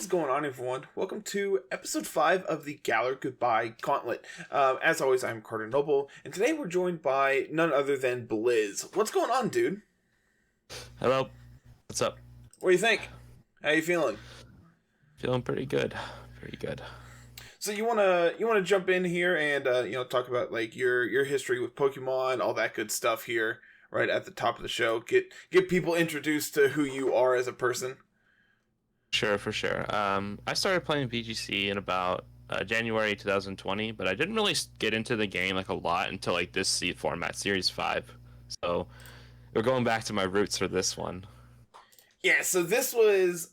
going on, everyone? Welcome to episode 5 of the Galar Goodbye Gauntlet. As always, I'm Carter Noble, and today we're joined by none other than Blizz. What's going on, dude? Hello. What's up? What do you think? How you feeling? Feeling pretty good. Pretty good. So you wanna jump in here and talk about like your history with Pokemon, all that good stuff here, right at the top of the show. Get people introduced to who you are as a person. Sure, for sure. I started playing VGC in about January 2020, but I didn't really get into the game like a lot until like this format, Series 5. So we're going back to my roots for this one. Yeah, so this was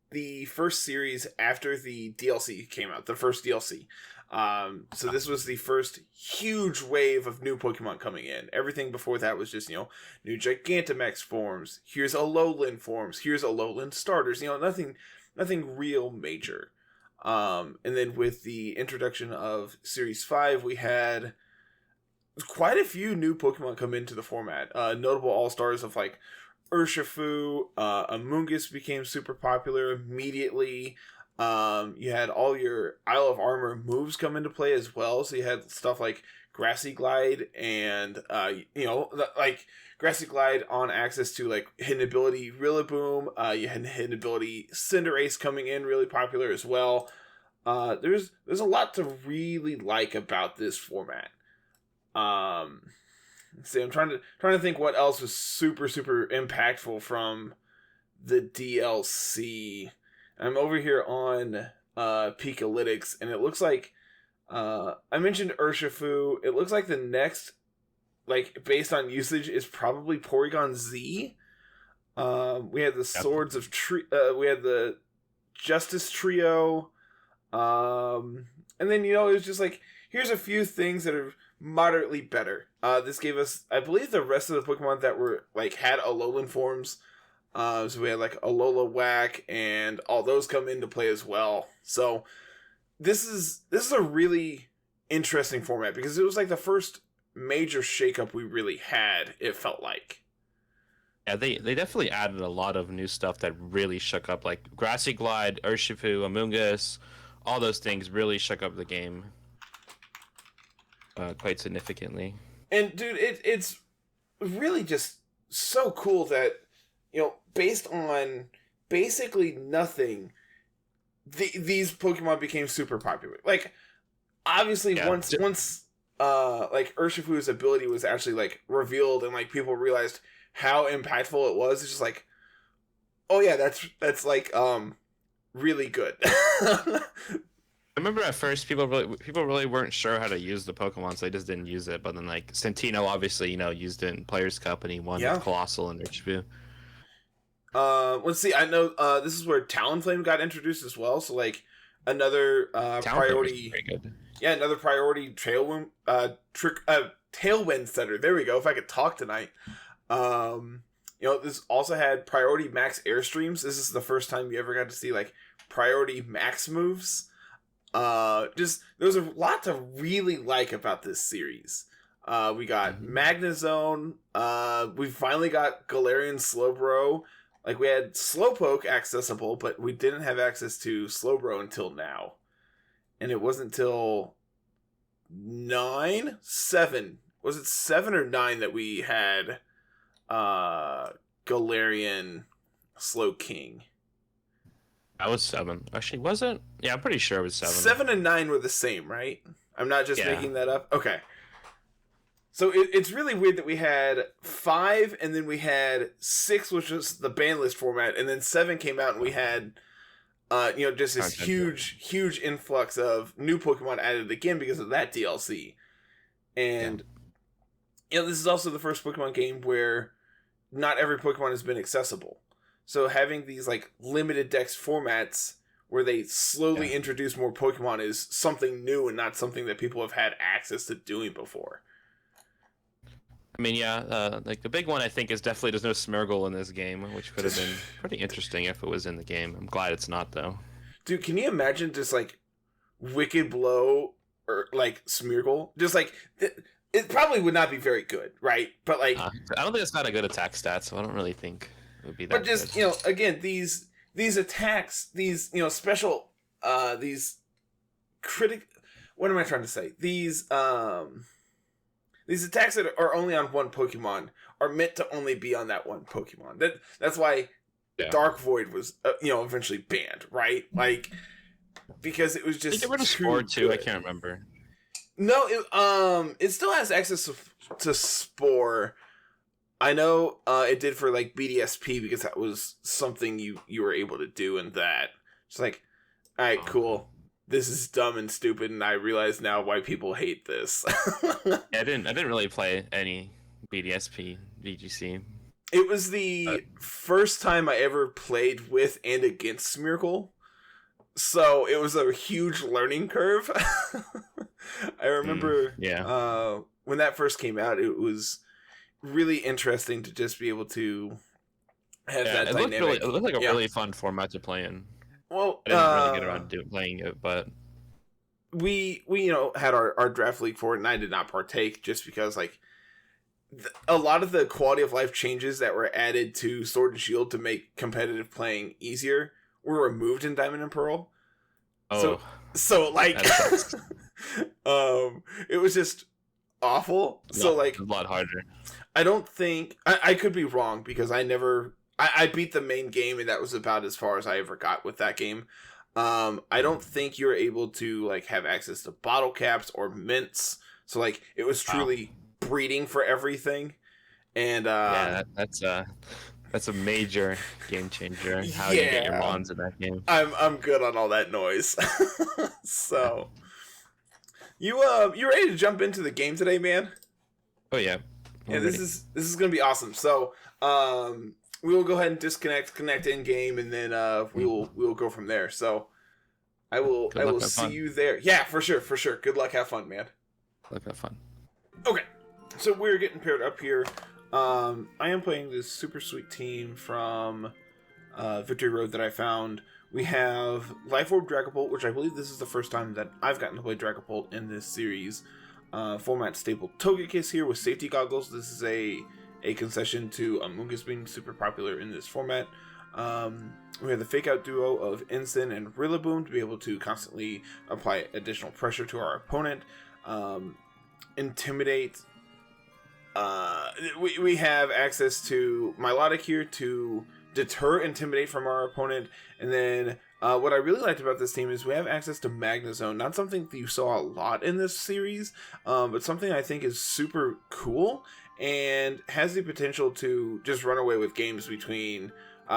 the first series after the DLC came out, the first DLC. So this was the first huge wave of new Pokemon coming in. Everything before that was just, new Gigantamax forms. Here's Alolan forms. Here's Alolan starters. Nothing real major. And then with the introduction of Series 5, we had quite a few new Pokemon come into the format. Notable all-stars of like Urshifu, Amoonguss became super popular immediately. You had all your Isle of Armor moves come into play as well. So you had stuff like Grassy Glide and, like Grassy Glide on access to like hidden ability Rillaboom. You had hidden ability Cinderace coming in, really popular as well. There's a lot to really like about this format. See, I'm trying to think what else was super impactful from the DLC. I'm over here on Pikalytics, and it looks like I mentioned Urshifu. It looks like the next, like based on usage, is probably Porygon Z. We had the Swords of we had the Justice Trio, and then it was just like here's a few things that are moderately better. This gave us, I believe, the rest of the Pokemon that were like had Alolan forms. So we had like Alola Whack and all those come into play as well. So this is a really interesting format because it was like the first major shakeup we really had, it felt like. Yeah, they definitely added a lot of new stuff that really shook up, like Grassy Glide, Urshifu, Amoonguss, all those things really shook up the game quite significantly. And dude, it's really just so cool that based on basically nothing, these Pokemon became super popular. Like, obviously, once like Urshifu's ability was actually like revealed and like people realized how impactful it was, it's just like, oh yeah, that's like really good. I remember at first people really weren't sure how to use the Pokemon, so they just didn't use it. But then like Santino obviously used it in Players Cup and he won with Colossal and Urshifu. Let's see. I know this is where Talonflame got introduced as well. So like another priority. Yeah, another priority Tailwind setter. There we go. If I could talk tonight. This also had priority max airstreams. This is the first time you ever got to see like priority max moves. Just there was a lot to really like about this series. We got Magnezone. We finally got Galarian Slowbro. Like, we had Slowpoke accessible, but we didn't have access to Slowbro until now. And it wasn't until 7. Was it 7 or 9 that we had Galarian Slowking? That was 7. Actually, was it? Yeah, I'm pretty sure it was 7. 7 and 9 were the same, right? I'm not just making that up? Okay. So it's really weird that we had 5 and then we had 6, which was the ban list format, and then 7 came out and we had, just this huge influx of new Pokemon added again because of that DLC. And, this is also the first Pokemon game where not every Pokemon has been accessible. So having these like limited dex formats where they slowly introduce more Pokemon is something new and not something that people have had access to doing before. I mean, like the big one I think is definitely there's no Smeargle in this game, which could have been pretty interesting if it was in the game. I'm glad it's not though. Dude, can you imagine just like Wicked Blow or like Smeargle? Just like it probably would not be very good, right? But like I don't think it's got a good attack stat, so I don't really think it would be that. But just good. again, these these attacks, these special, these critic. What am I trying to say? These attacks that are only on one Pokemon are meant to only be on that one Pokemon. That's why Dark Void was eventually banned, right? Like, because it was just Did they get rid of Spore too? I can't remember. No, it still has access to Spore. I know it did for like BDSP because that was something you were able to do in that. It's like, all right, cool. This is dumb and stupid, and I realize now why people hate this. I didn't really play any BDSP VGC. It was the first time I ever played with and against Smeargle, so it was a huge learning curve. I remember when that first came out, it was really interesting to just be able to have that dynamic. It looked like a really fun format to play in. Well, I didn't really get around to playing it, but we had our draft league for it, and I did not partake just because like a lot of the quality of life changes that were added to Sword and Shield to make competitive playing easier were removed in Diamond and Pearl. Oh, so like it was just awful. So like a lot harder. I don't think I could be wrong because I beat the main game and that was about as far as I ever got with that game. I don't think you're able to like have access to bottle caps or mints. So like it was truly breeding for everything. And that's a major game changer. How you get your mons in that game. I'm good on all that noise. So you ready to jump into the game today, man? Oh yeah. Yeah, this is gonna be awesome. So we will go ahead and connect in game, and then we will go from there. So I will see you there. Yeah, for sure. Good luck, have fun, man. Good luck, have fun. Okay, so we're getting paired up here. I am playing this super sweet team from Victory Road that I found. We have Life Orb Dragapult, which I believe this is the first time that I've gotten to play Dragapult in this series. Format staple Togekiss here with safety goggles. This is a concession to Amoonguss being super popular in this format. We have the fake out duo of Ensign and Rillaboom to be able to constantly apply additional pressure to our opponent. Intimidate. We have access to Milotic here to deter Intimidate from our opponent. And then what I really liked about this team is we have access to Magnezone. Not something that you saw a lot in this series, but something I think is super cool and has the potential to just run away with games between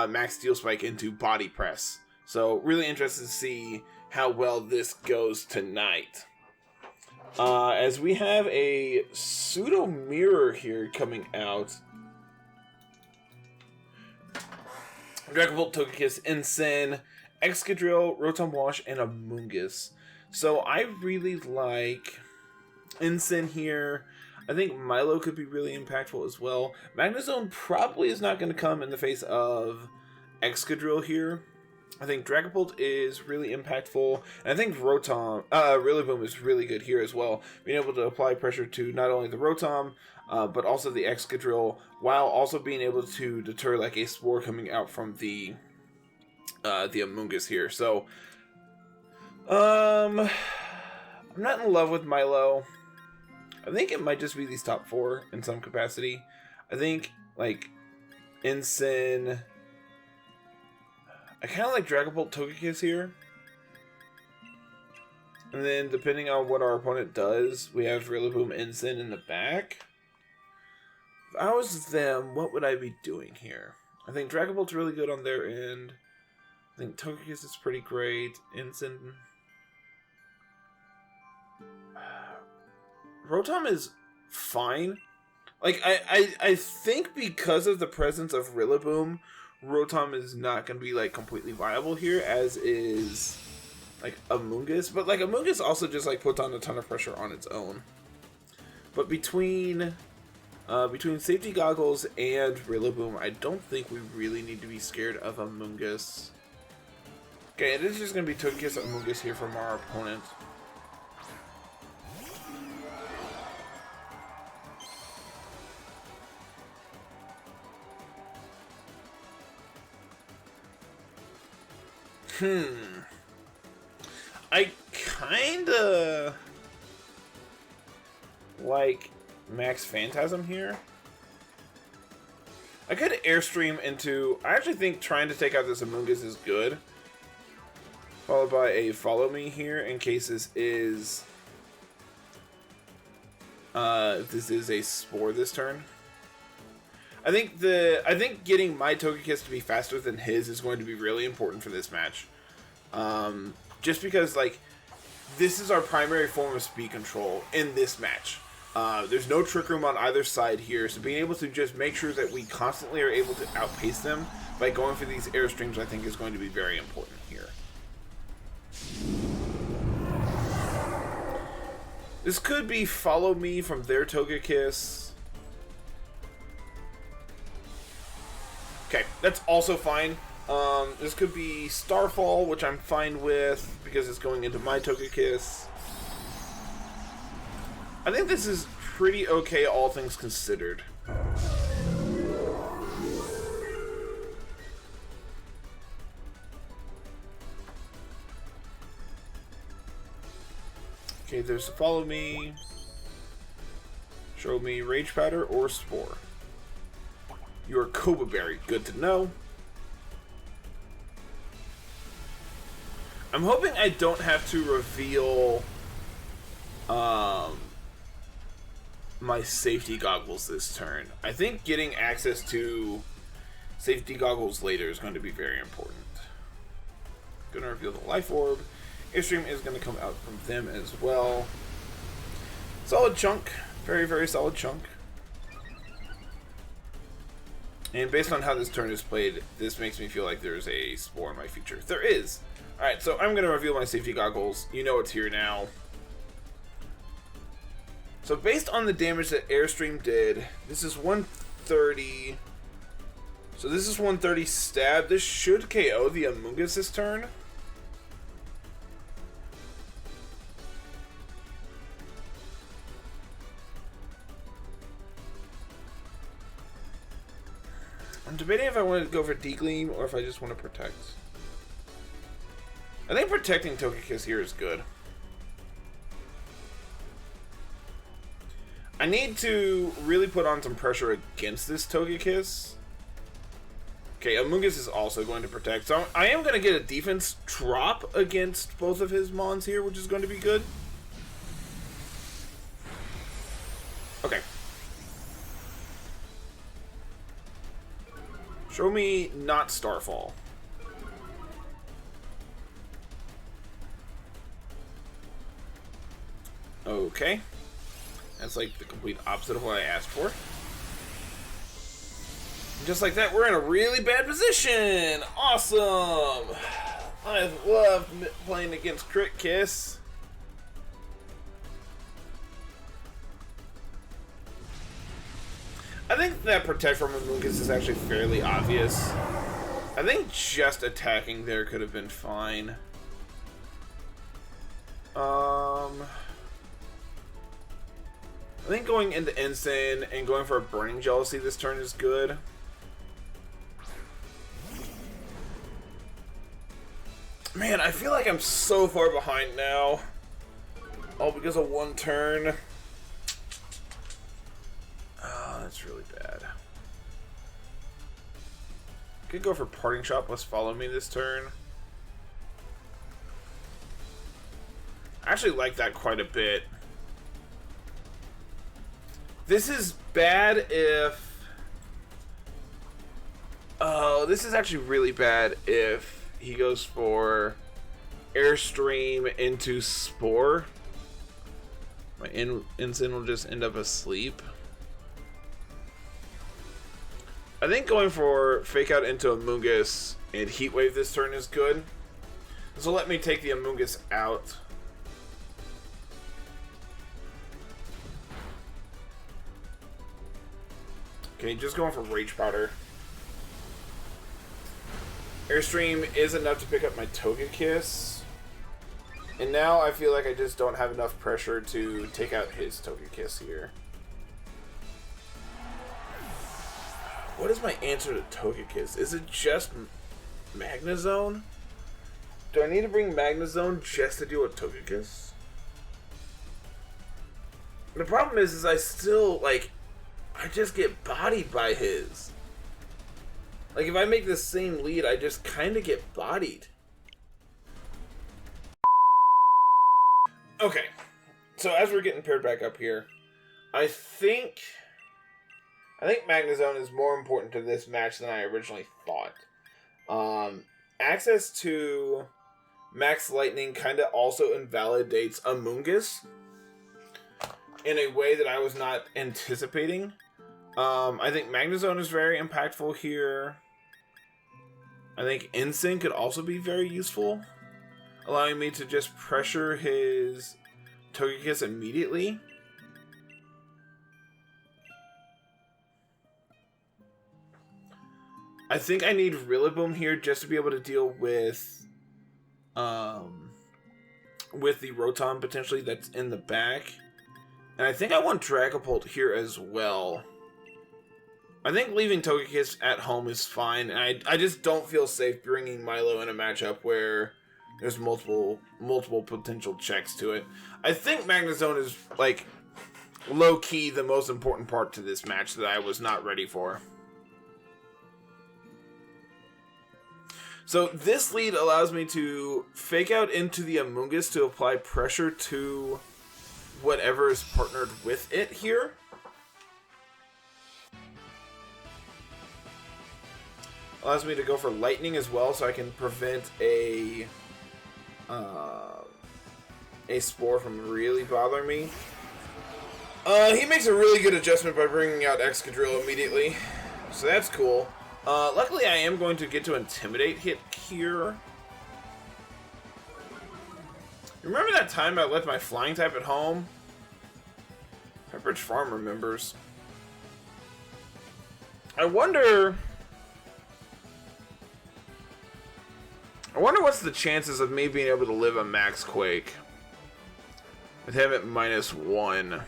Max Steel Spike into Body Press. So really interested to see how well this goes tonight. As we have a pseudo mirror here coming out. Dragapult, Togekiss, Ensign, Excadrill, Rotom Wash, and Amoonguss. So I really like Ensign here. I think Milo could be really impactful as well. Magnezone probably is not going to come in the face of Excadrill here. I think Dragapult is really impactful, and I think Rillaboom is really good here as well. Being able to apply pressure to not only the Rotom, but also the Excadrill, while also being able to deter like a Spore coming out from the Amoonguss here. So, I'm not in love with Milo. I think it might just be these top four in some capacity. I think like Ensign. I kind of like Dragapult, Togekiss here. And then, depending on what our opponent does, we have Rillaboom, Ensign in the back. If I was them, what would I be doing here? I think Dragapult's really good on their end. I think Togekiss is pretty great. Ensign. Rotom is fine. Like, I think because of the presence of Rillaboom, Rotom is not going to be, like, completely viable here, as is, like, Amoonguss. But, like, Amoonguss also just, like, puts on a ton of pressure on its own. But between Safety Goggles and Rillaboom, I don't think we really need to be scared of Amoonguss. Okay, it is just going to be Togekiss Amoonguss here from our opponent. I kinda like Max Phantasm here. I could Airstream into... I actually think trying to take out this Amoonguss is good. Followed by a Follow Me here in case this is... if this is a Spore this turn. I think getting my Togekiss to be faster than his is going to be really important for this match. Just because, like, this is our primary form of speed control in this match. There's no Trick Room on either side here, so being able to just make sure that we constantly are able to outpace them by going for these Airstreams, I think, is going to be very important here. This could be Follow Me from their Togekiss. Okay, that's also fine. This could be Starfall, which I'm fine with because it's going into my Togekiss. I think this is pretty okay, all things considered. Okay, there's Follow Me. Show me Rage Powder or Spore. You're Koba Berry. Good to know. I'm hoping I don't have to reveal my safety goggles this turn. I think getting access to safety goggles later is going to be very important. Gonna reveal the Life Orb. Airstream is going to come out from them as well. Solid chunk. Very, very solid chunk. And based on how this turn is played, this makes me feel like there's a Spore in my future. There is! Alright, so I'm going to reveal my safety goggles. You know it's here now. So based on the damage that Airstream did, this is 130. So this is 130 stab. This should KO the Amoonguss this turn. I'm debating if I want to go for Degleam or if I just want to protect. I think protecting Togekiss here is good. I need to really put on some pressure against this Togekiss. Okay, Amoonguss is also going to protect. So I am going to get a defense drop against both of his Mons here, which is going to be good. Okay. Show me not Starfall. Okay. That's like the complete opposite of what I asked for. Just like that, we're in a really bad position! Awesome! I love playing against Crit Kiss. I think that Protect from Amoonguss is actually fairly obvious. I think just attacking there could have been fine. I think going into Insane and going for a Burning Jealousy this turn is good. Man, I feel like I'm so far behind now. All because of one turn. Oh, that's really bad. Could go for Parting Shot plus Follow Me this turn. I actually like that quite a bit. This is bad if... Oh, this is actually really bad if he goes for Airstream into Spore. My Insane will just end up asleep. I think going for Fake Out into Amoonguss and Heat Wave this turn is good. So let me take the Amoonguss out. Okay, just going for Rage Powder. Airstream is enough to pick up my Togekiss. And now I feel like I just don't have enough pressure to take out his Togekiss here. What is my answer to Togekiss? Is it just Magnezone? Do I need to bring Magnezone just to deal with Togekiss? The problem is I still, like, I just get bodied by his. Like, if I make the same lead, I just kind of get bodied. Okay, so as we're getting paired back up here, I think Magnezone is more important to this match than I originally thought. Access to Max Lightning kind of also invalidates Amoonguss in a way that I was not anticipating. I think Magnezone is very impactful here. I think Insync could also be very useful, allowing me to just pressure his Togekiss immediately. I think I need Rillaboom here just to be able to deal with the Rotom potentially that's in the back. And I think I want Dragapult here as well. I think leaving Togekiss at home is fine, and I just don't feel safe bringing Milo in a matchup where there's multiple potential checks to it. I think Magnezone is, like, low-key the most important part to this match that I was not ready for. So this lead allows me to fake out into the Amoonguss to apply pressure to whatever is partnered with it here. Allows me to go for Lightning as well, so I can prevent a Spore from really bothering me. He makes a really good adjustment by bringing out Excadrill immediately, so that's cool. Luckily, I am going to get to Intimidate hit here. Remember that time I left my Flying type at home? Pepperidge Farm remembers. I wonder what's the chances of me being able to live a Max Quake with him at -1.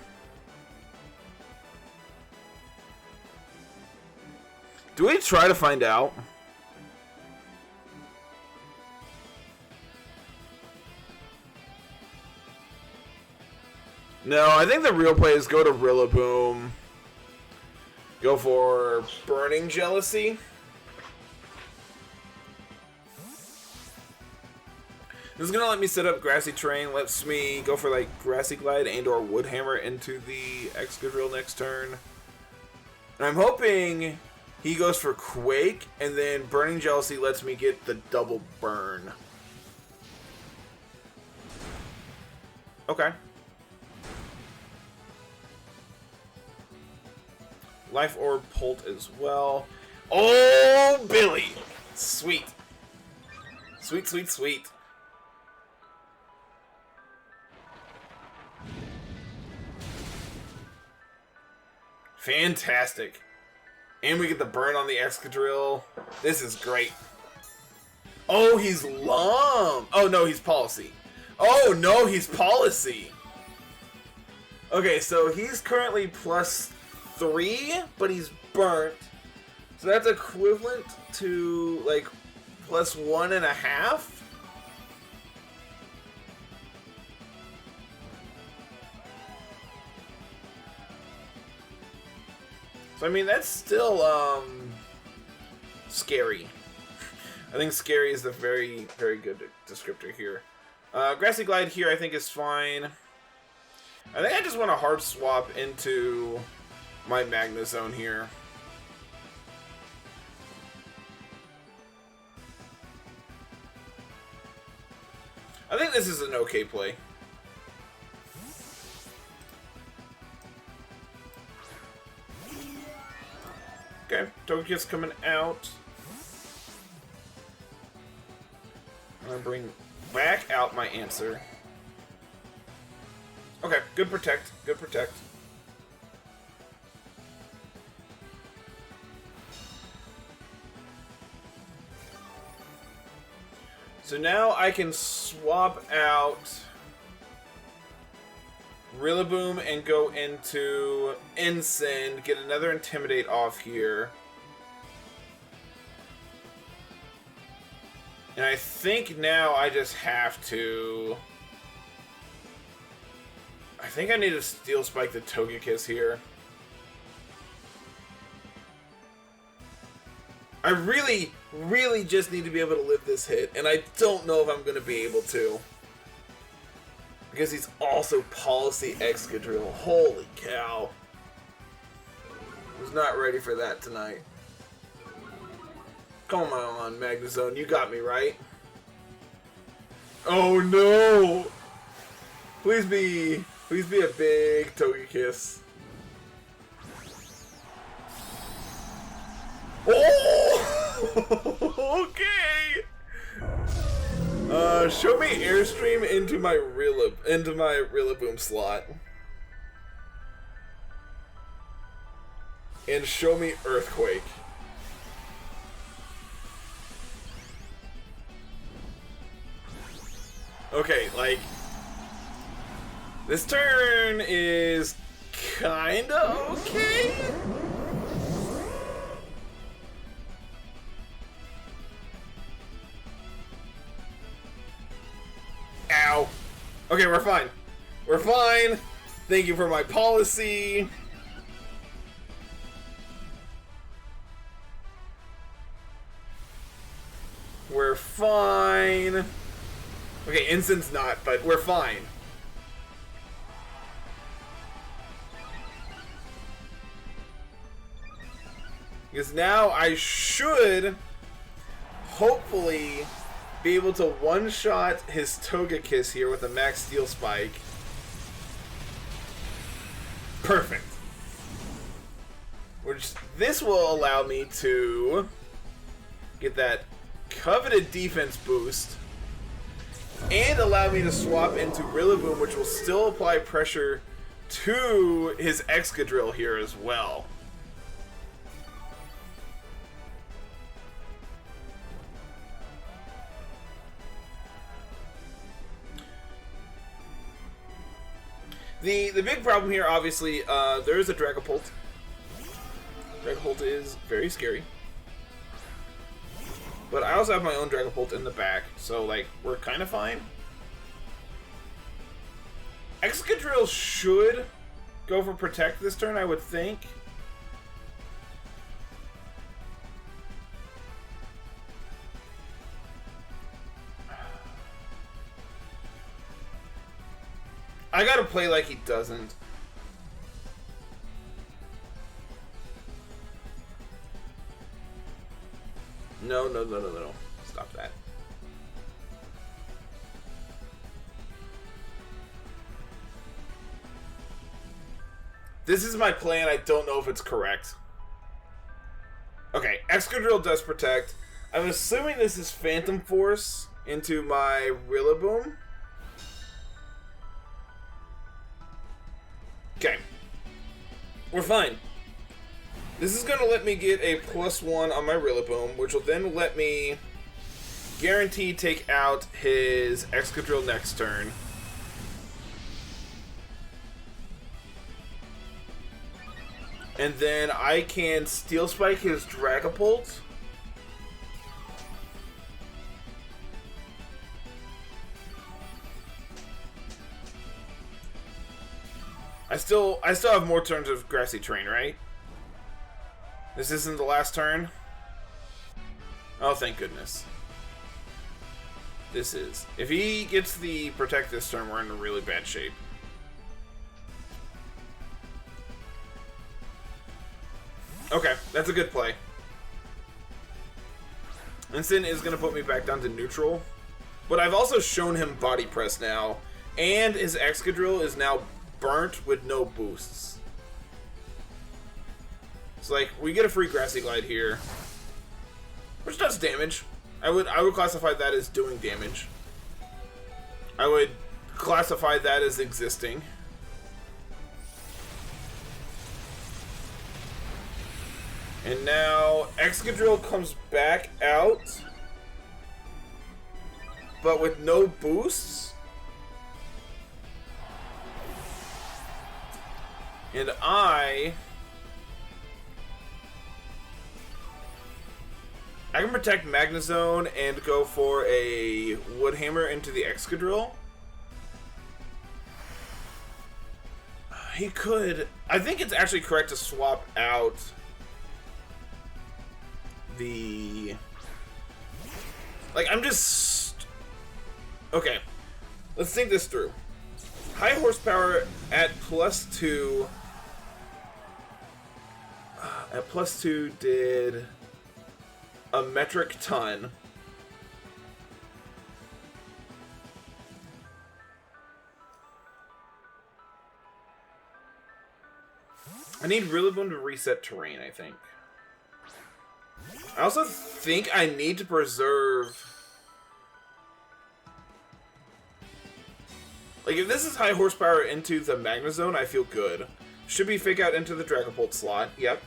Do we try to find out? No, I think the real play is go to Rillaboom. Go for Burning Jealousy. This is going to let me set up Grassy Terrain, lets me go for like Grassy Glide and or Wood Hammer into the Excadrill next turn. And I'm hoping he goes for Quake, and then Burning Jealousy lets me get the double burn. Okay. Life Orb Pult as well. Oh, Billy! Sweet. Sweet, sweet, sweet. Fantastic. And we get the burn on the Excadrill. This is great. Oh, he's Lum. Oh, no, he's Policy. Oh, no, he's Policy. Okay, so he's currently +3, but he's burnt. So that's equivalent to, like, +1.5. So, I mean, that's still, scary. I think scary is the very, very good descriptor here. Grassy Glide here I think is fine. I think I just want to hard swap into my Magnezone here. I think this is an okay play. Okay, Togekiss coming out. I'm gonna bring back out my answer. Okay, good protect, good protect. So now I can swap out Rillaboom and go into Incend, get another Intimidate off here. And I think now I just have to... I think I need to Steel Spike the Togekiss here. I really, really just need to be able to live this hit, and I don't know if I'm going to be able to. Because he's also Policy Excadrill. Holy cow. I was not ready for that tonight. Come on, Magnezone, you got me, right? Oh no! Please be a big Togekiss. Oh! Okay! Show me Airstream into my Rillaboom slot. And show me Earthquake. Okay, like... This turn is kinda okay? Ow. Okay, we're fine. We're fine. Thank you for my policy. We're fine. Okay, Insant's not, but we're fine. Because now I should hopefully be able to one-shot his Togekiss here with a max Steel Spike. Perfect. Which this will allow me to get that coveted defense boost and allow me to swap into Rillaboom, which will still apply pressure to his Excadrill here as well. The big problem here, obviously, there is a Dragapult. Dragapult is very scary. But I also have my own Dragapult in the back, so, like, we're kind of fine. Excadrill should go for Protect this turn, I would think. I gotta play like he doesn't. No. Stop that. This is my plan. I don't know if it's correct. Okay, Excadrill does Protect. I'm assuming this is Phantom Force into my Rillaboom. Okay. We're fine. This is going to let me get a +1 on my Rillaboom, which will then let me guarantee take out his Excadrill next turn. And then I can Steel Spike his Dragapult. I still have more turns of Grassy Terrain, right? This isn't the last turn? Oh, thank goodness. This is. If he gets the Protect this turn, we're in a really bad shape. Okay, that's a good play. Instant is going to put me back down to neutral. But I've also shown him Body Press now. And his Excadrill is now burnt with no boosts. It's like, we get a free Grassy Glide here. Which does damage. I would classify that as doing damage. I would classify that as existing. And now Excadrill comes back out, but with no boosts. And I can protect Magnezone and go for a Woodhammer into the Excadrill. He could... I think it's actually correct to swap out the... Like, I'm just... Okay. Let's think this through. High horsepower at +2... at +2 did a metric ton. I need Rillaboom to reset terrain, I think. I also think I need to preserve... Like, if this is high horsepower into the Magnezone, I feel good. Should be Fake Out into the Dragapult slot, yep.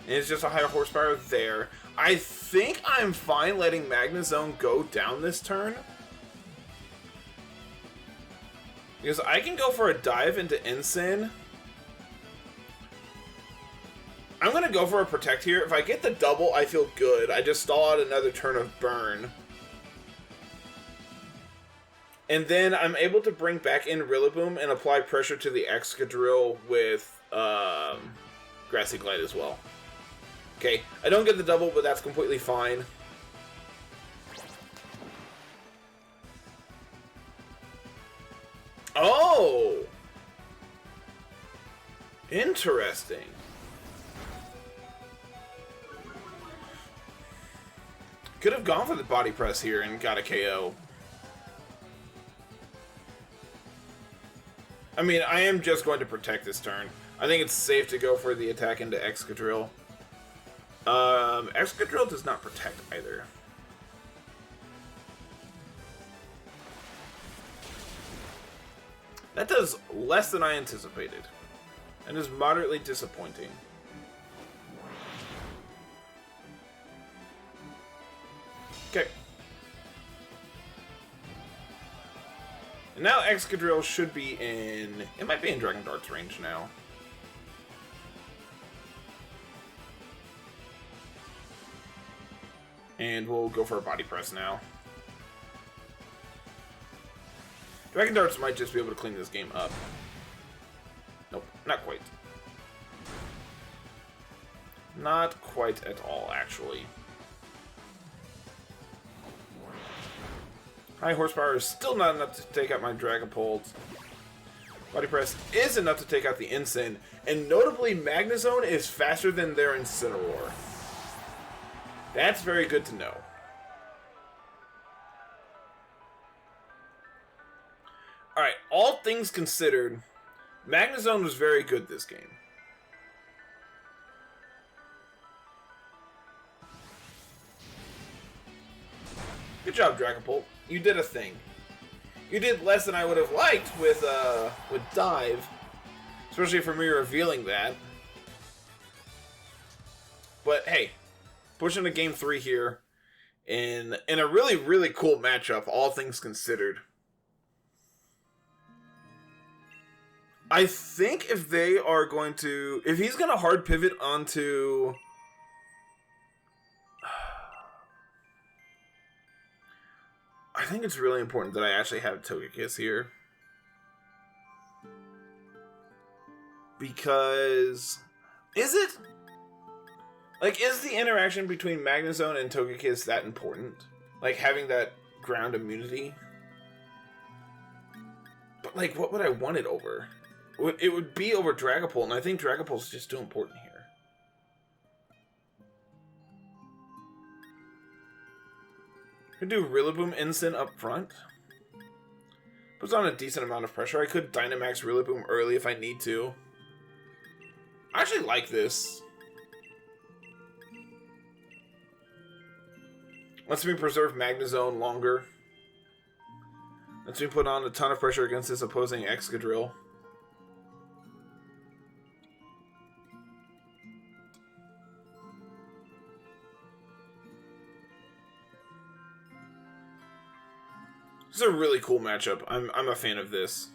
And it's just a higher horsepower there. I think I'm fine letting Magnezone go down this turn. Because I can go for a dive into Ensign. I'm going to go for a Protect here. If I get the double, I feel good. I just stall out another turn of Burn. And then I'm able to bring back in Rillaboom and apply pressure to the Excadrill with Grassy Glide as well. Okay, I don't get the double, but that's completely fine. Oh! Interesting. Could have gone for the Body Press here and got a KO. I mean, I am just going to protect this turn. I think it's safe to go for the attack into Excadrill. Excadrill does not protect either. That does less than I anticipated. And is moderately disappointing. Okay. And now Excadrill should be in... It might be in Dragon Dart's range now. And we'll go for a Body Press now. Dragon Darts might just be able to clean this game up. Nope, not quite. Not quite at all, actually. High horsepower is still not enough to take out my Dragapult. Body Press is enough to take out the Ensign. And notably, Magnezone is faster than their Incineroar. That's very good to know. Alright, all things considered, Magnezone was very good this game. Good job, Dragapult. You did a thing. You did less than I would have liked with Dive. Especially for me revealing that. But hey, pushing to game 3 here in a really, really cool matchup, all things considered. I think if they are going to... If he's going to hard pivot onto... I think it's really important that I actually have Togekiss here. Because... Is it? Like, is the interaction between Magnezone and Togekiss that important? Like, having that ground immunity? But, like, what would I want it over? It would be over Dragapult, and I think Dragapult's just too important here. Could do Rillaboom Ensign up front. Puts on a decent amount of pressure. I could Dynamax Rillaboom early if I need to. I actually like this. Lets me preserve Magnezone longer. Lets me put on a ton of pressure against this opposing Excadrill. This is a really cool matchup. I'm a fan of this.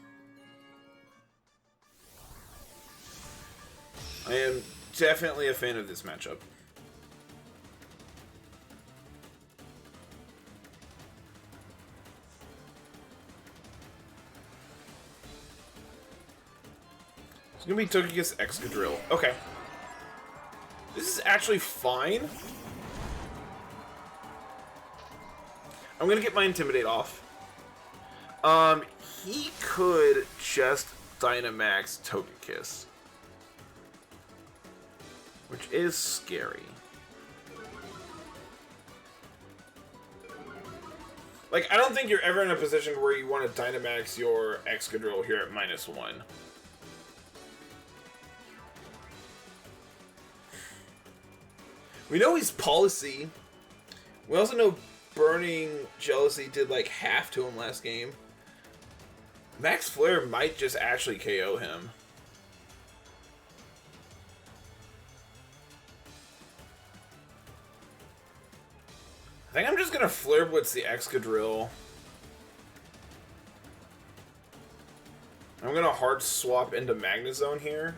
I am definitely a fan of this matchup. gonna be Togekiss Excadrill. Okay. This is actually fine. I'm gonna get my Intimidate off. He could just Dynamax Togekiss, which is scary. Like, I don't think you're ever in a position where you want to Dynamax your Excadrill here at -1. We know he's Policy. We also know Burning Jealousy did like half to him last game. Max Flare might just actually KO him. I think I'm just gonna Flare Blitz the Excadrill. I'm gonna hard swap into Magnezone here.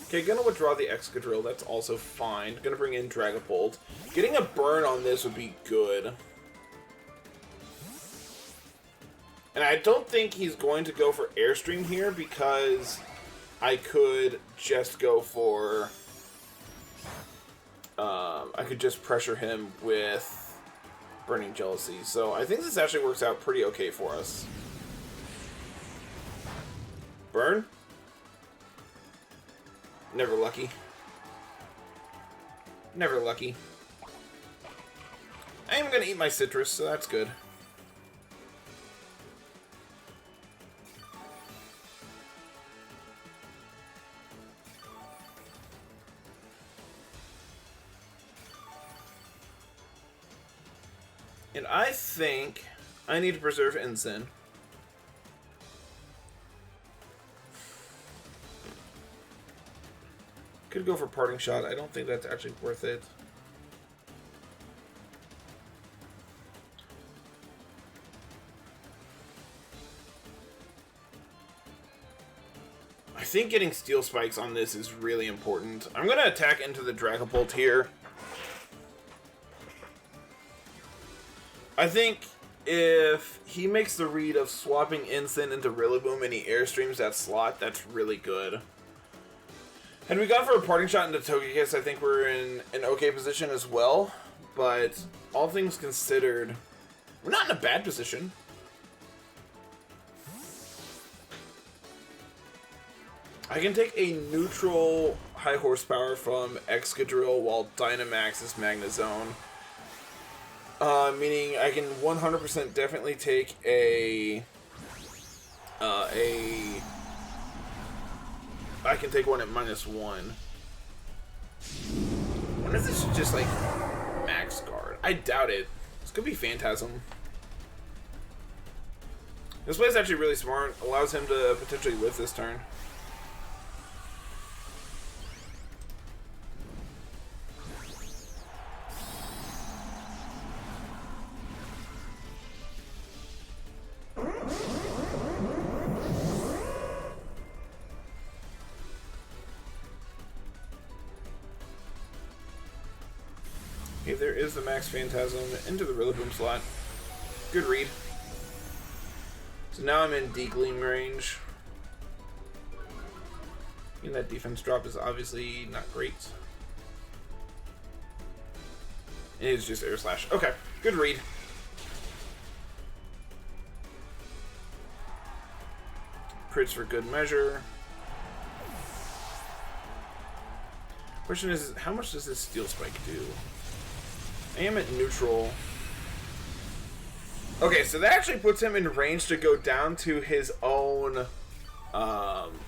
Okay, gonna withdraw the Excadrill, that's also fine. Gonna bring in Dragapult. Getting a burn on this would be good. And I don't think he's going to go for Airstream here because I could just go for... I could just pressure him with Burning Jealousy. So I think this actually works out pretty okay for us. Burn? Never lucky. Never lucky. I am gonna eat my citrus, so that's good. And I think I need to preserve Ensign. Could go for Parting Shot. I don't think that's actually worth it. I think getting Steel Spikes on this is really important. I'm going to attack into the Dragapult here. I think if he makes the read of swapping Ensign into Rillaboom and he Airstreams that slot, that's really good. Had we gone for a Parting Shot into Togekiss, I think we're in an okay position as well. But all things considered, we're not in a bad position. I can take a neutral high horsepower from Excadrill while Dynamax is Magnezone. Meaning I can 100% definitely take I can take one at -1. What if this is just like max guard? I doubt it. This could be Phantasm. This play is actually really smart. Allows him to potentially live this turn. Okay, there is the Max Phantasm into the Rillaboom slot. Good read. So now I'm in D-Gleam range. And that defense drop is obviously not great. It is just Air Slash. Okay, good read. Crits for good measure. Question is, how much does this Steel Spike do? I am at neutral. Okay, so that actually puts him in range to go down to his own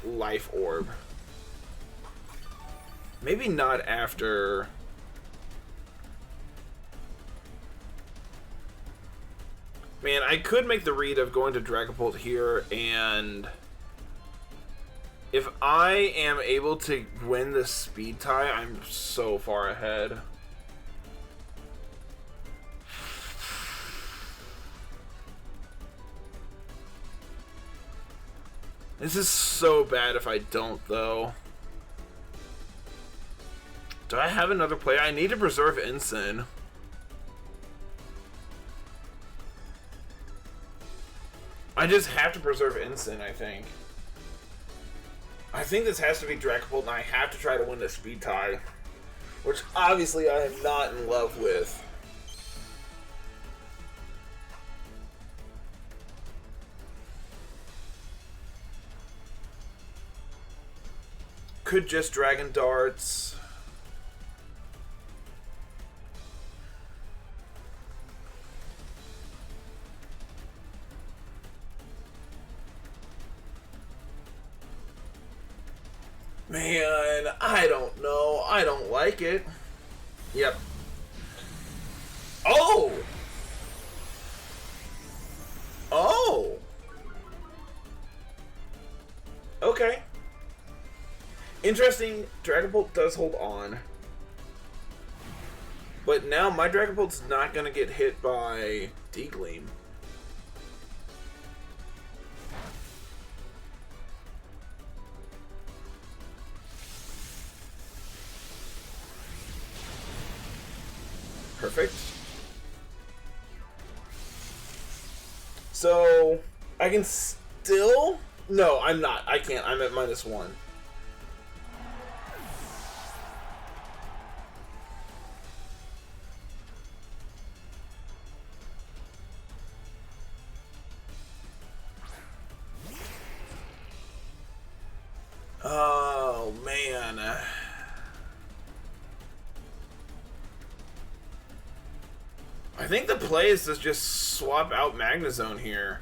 life orb. Maybe not after... Man, I could make the read of going to Dragapult here, and if I am able to win the speed tie, I'm so far ahead. This is so bad if I don't, though. Do I have another play? I need to preserve Ensign. I just have to preserve Ensign, I think. I think this has to be Dragapult, and I have to try to win the speed tie, which obviously I am not in love with. Could just Dragon Darts. Man, I don't know. I don't like it. Yep. Oh! Oh! Okay. Interesting. Dragapult does hold on. But now my Dragapult's not going to get hit by D-Gleam. Perfect. So, I can still... No, I'm not. I can't. I'm at -1. Oh, man. I think the play is to just swap out Magnezone here.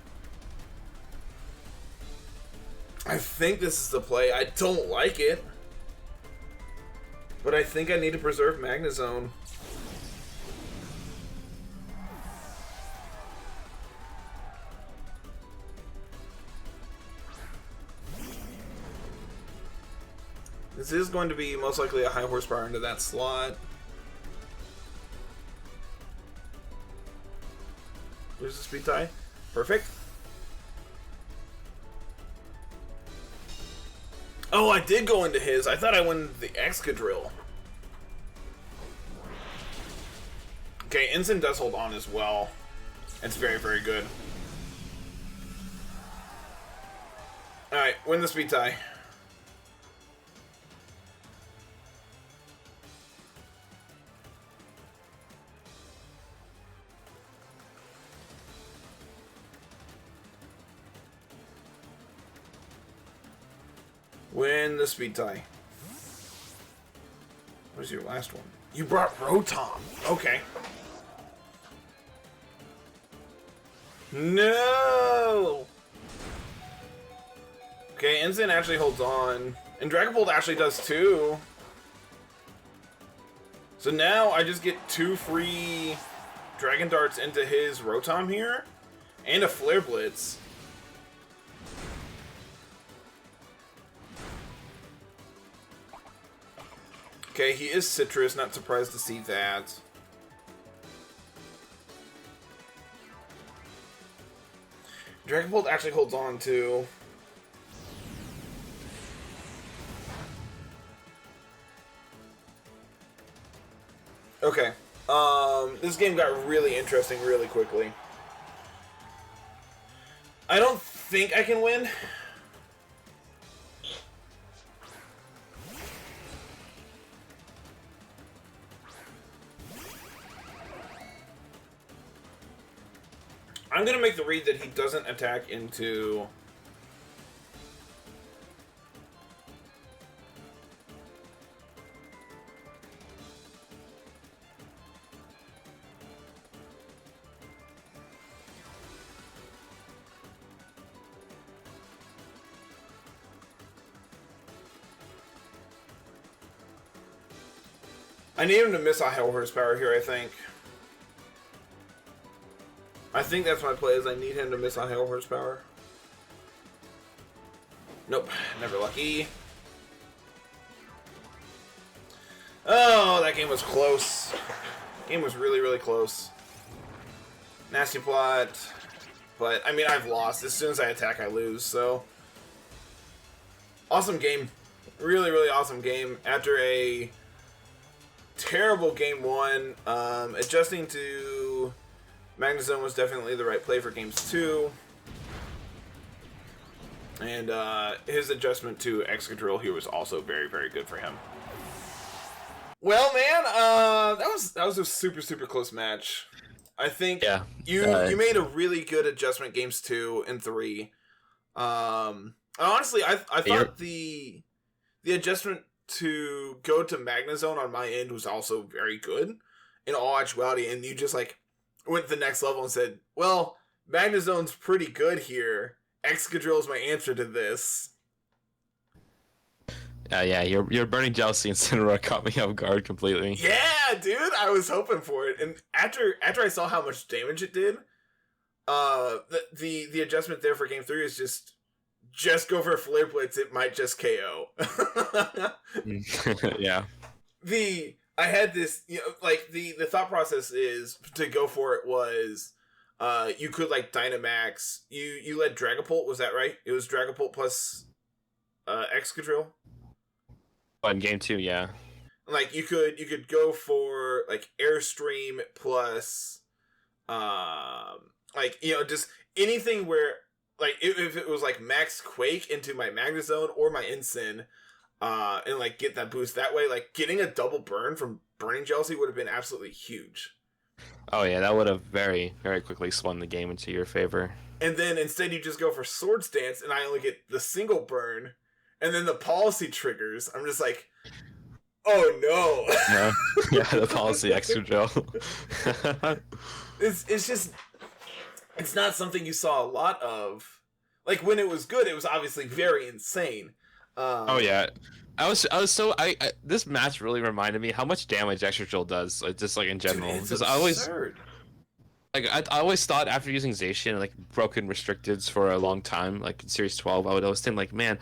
I think this is the play. I don't like it. But I think I need to preserve Magnezone. This is going to be most likely a high horsepower into that slot. There's a speed tie. Perfect. Oh, I did go into his. I thought I went the Excadrill. Okay, Ensign does hold on as well. It's very, very good. Alright, win the speed tie. Win the speed tie. What was your last one? You brought Rotom. Okay. No! Okay, Ensign actually holds on. And Dragapult actually does too. So now I just get 2 free Dragon Darts into his Rotom here. And a Flare Blitz. Okay, he is Citrus, not surprised to see that. Dragapult actually holds on too. Okay. This game got really interesting really quickly. I don't think I can win. I'm gonna make the read that he doesn't attack into... I need him to miss a high horsepower here, I think. I think that's my play, is I need him to miss on high horsepower. Nope, never lucky. Oh, that game was close. Game was really, really close. Nasty plot. But, I mean, I've lost. As soon as I attack, I lose, so... Awesome game. Really, really awesome game. After a terrible game 1, adjusting to... Magnezone was definitely the right play for games 2. And his adjustment to Excadrill here was also very, very good for him. Well, man, that was a super, super close match. I think you made a really good adjustment games 2 and 3. Honestly, I thought the adjustment to go to Magnezone on my end was also very good in all actuality, and you just like went to the next level and said, well, Magnezone's pretty good here. Excadrill is my answer to this. Yeah, your Burning Jealousy Incineroar caught me off guard completely. Yeah, dude, I was hoping for it, and after I saw how much damage it did, the adjustment there for game 3 is just go for Flare Blitz. It might just KO. Yeah. I had this, like the thought process is to go for it was, you could like Dynamax. You led Dragapult, was that right? It was Dragapult plus Excadrill. In game 2, yeah. Like you could go for like Airstream plus, like just anything where like if it was like Max Quake into my Magnezone or my Incin, and like get that boost that way. Like getting a double burn from Burning Jealousy would have been absolutely huge. Oh yeah, that would have very, very quickly swung the game into your favor. And then instead you just go for Swords Dance, and I only get the single burn, and then the policy triggers. I'm just like, oh no. Yeah, the policy Excadrill. It's just, it's not something you saw a lot of. Like when it was good, it was obviously very insane. Oh yeah, I was so this match really reminded me how much damage Excadrill does, like, just like in general. Dude, it's absurd. I always thought after using Zacian and like broken restricteds for a long time, like in Series 12, I would always think like, man,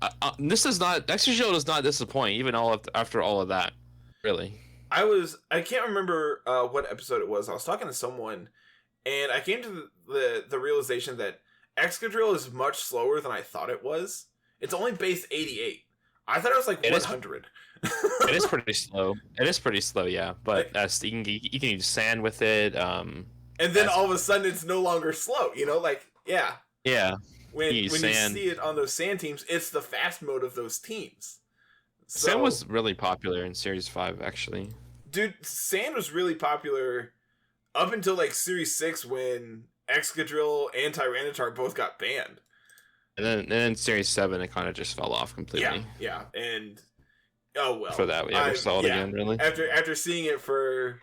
Excadrill does not disappoint even after all of that, really. I can't remember what episode it was. I was talking to someone, and I came to the realization that Excadrill is much slower than I thought it was. It's only base 88. I thought it was like 100. It is pretty slow. It is pretty slow, yeah. But you can use sand with it. And then all of a sudden, it's no longer slow. Yeah. Yeah. When you see it on those sand teams, it's the fast mode of those teams. So, sand was really popular in Series 5, actually. Dude, sand was really popular up until like Series 6 when Excadrill and Tyranitar both got banned. And then Series 7, it kind of just fell off completely. Yeah, and oh well. For that, we never saw it again, really. After seeing it for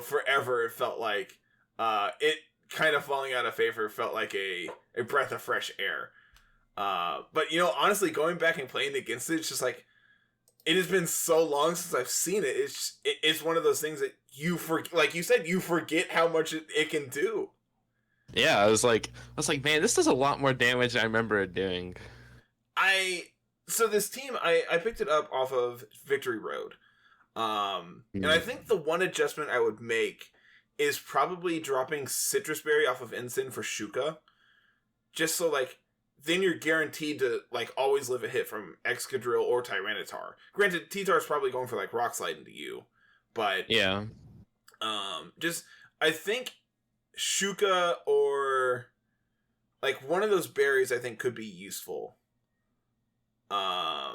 forever, it felt like it kind of falling out of favor felt like a breath of fresh air. But honestly, going back and playing against it, it's just like it has been so long since I've seen it. It's one of those things that like you said, you forget how much it can do. Yeah, I was like, man, this does a lot more damage than I remember it doing. So this team, I picked it up off of Victory Road. And I think the one adjustment I would make is probably dropping Citrus Berry off of Incin for Shuka. Just so, like, then you're guaranteed to, like, always live a hit from Excadrill or Tyranitar. Granted, T-Tar's probably going for, like, Rock Slide into you. But, yeah. I think Shuka or, like, one of those berries I think could be useful. I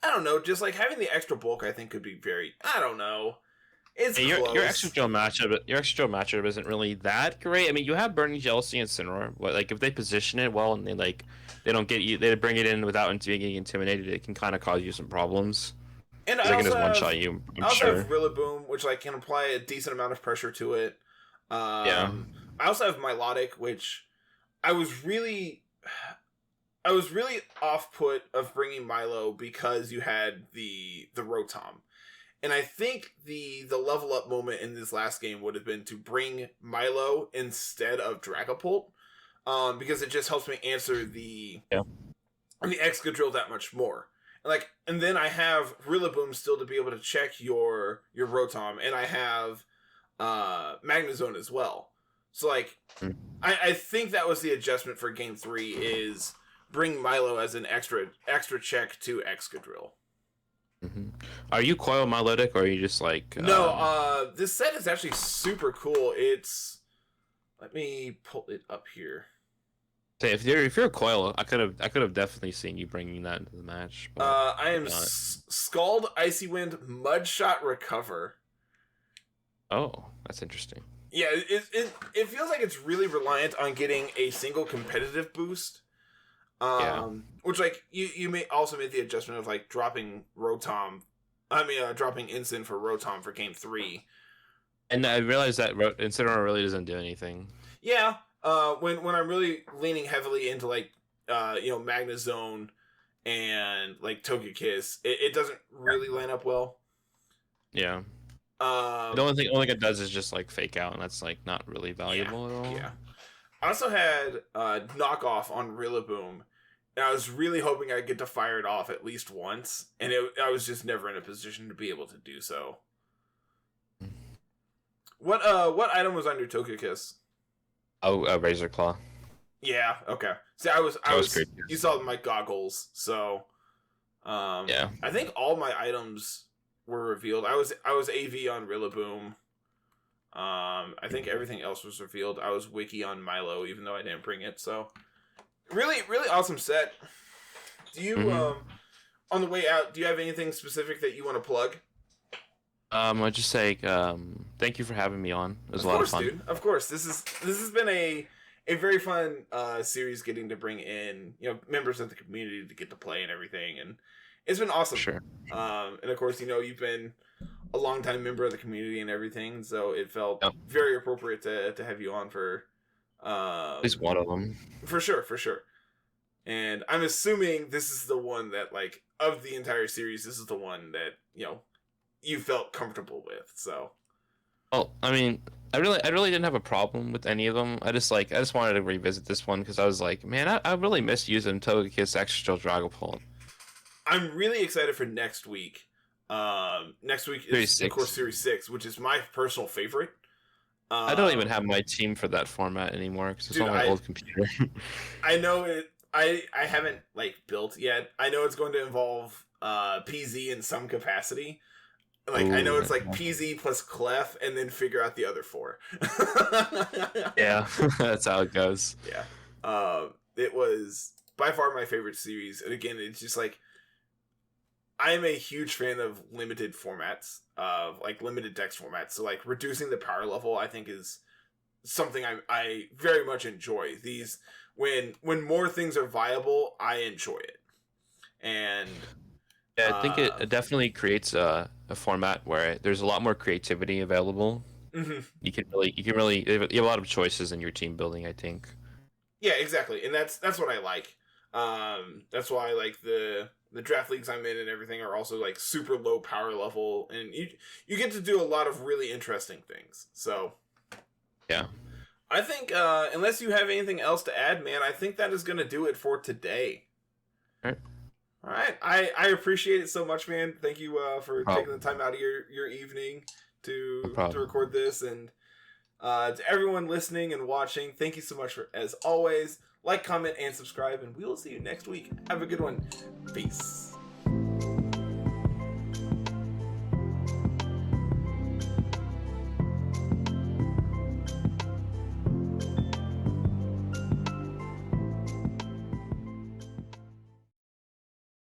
don't know, just, like, having the extra bulk I think could be I don't know. It's close. Your Excadrill matchup isn't really that great. I mean, you have Burning Jealousy and Incineroar. Like, if they position it well and they don't get you, they bring it in without getting intimidated, it can kind of cause you some problems. And I also one-shot you, I also have Rillaboom, which like can apply a decent amount of pressure to it. I also have Milotic, which I was really off-put of bringing Milo because you had the Rotom. And I think the level up moment in this last game would have been to bring Milo instead of Dragapult, because it just helps me answer the Excadrill that much more. And then I have Rillaboom still to be able to check your Rotom, and I have Magnezone as well. So like, I think that was the adjustment for Game 3 is bring Milo as an extra check to Excadrill. Mm-hmm. Are you Coil Milotic, or are you just like... No, this set is actually super cool. Let me pull it up here. Say if you're a coil, I could have definitely seen you bringing that into the match. But I am not. Scald, Icy Wind, Mudshot, Recover. Oh, that's interesting. Yeah, it feels like it's really reliant on getting a single competitive boost. Which like you may also make the adjustment of like dropping dropping Ensign for Rotom for game 3. And I realized that Incineroar really doesn't do anything. Yeah. When I'm really leaning heavily into like Magnezone and like Togekiss, it doesn't really line up well. Yeah. The only thing it does is just like fake out, and that's like not really valuable at all. Yeah. I also had knockoff on Rillaboom, and I was really hoping I'd get to fire it off at least once, and I was just never in a position to be able to do so. What item was on your Togekiss? Oh, Razor Claw. Yeah. Okay. See, I was. Great. You saw my goggles, so. Yeah. I think all my items were revealed. I was AV on Rillaboom. I think everything else was revealed. I was Wiki on Milo, even though I didn't bring it. So, really, really awesome set. Do you on the way out? Do you have anything specific that you want to plug? I'd just say thank you for having me on. It was a lot of fun. Dude. Of course, this has been a very fun series, getting to bring in members of the community to get to play and everything, and it's been awesome. Sure. And of course, you've been a longtime member of the community and everything, so it felt very appropriate to have you on for at least one of them. For sure. And I'm assuming this is the one that, like, of the entire series, this is the one that you felt comfortable with. So, well, I mean, I really didn't have a problem with any of them. I just wanted to revisit this one because I was like, man, I really miss using Togekiss Extra Dragapult. I'm really excited for next week. Next week is, of course, Series 6, which is my personal favorite. I don't even have my team for that format anymore because it's on my old computer. I know it. I haven't built yet. I know it's going to involve PZ in some capacity. I know it's like PZ plus Clef, and then figure out the other 4. Yeah, that's how it goes. Yeah. It was by far my favorite series, and again, it's just like, I am a huge fan of limited formats, of limited dex formats. So reducing the power level, I think, is something I very much enjoy. These when more things are viable, I enjoy it. And yeah, I think it definitely creates a format where there's a lot more creativity available. Mm-hmm. You have a lot of choices in your team building, I think. Yeah, exactly, and that's what I like. That's why the draft leagues I'm in and everything are also super low power level, and you get to do a lot of really interesting things. So yeah, I think unless you have anything else to add, man, I think that is going to do it for today. All right. I appreciate it so much, man. Thank you for taking the time out of your evening to record this, and to everyone listening and watching, thank you so much for, as always, like, comment, and subscribe, and we will see you next week. Have a good one. Peace.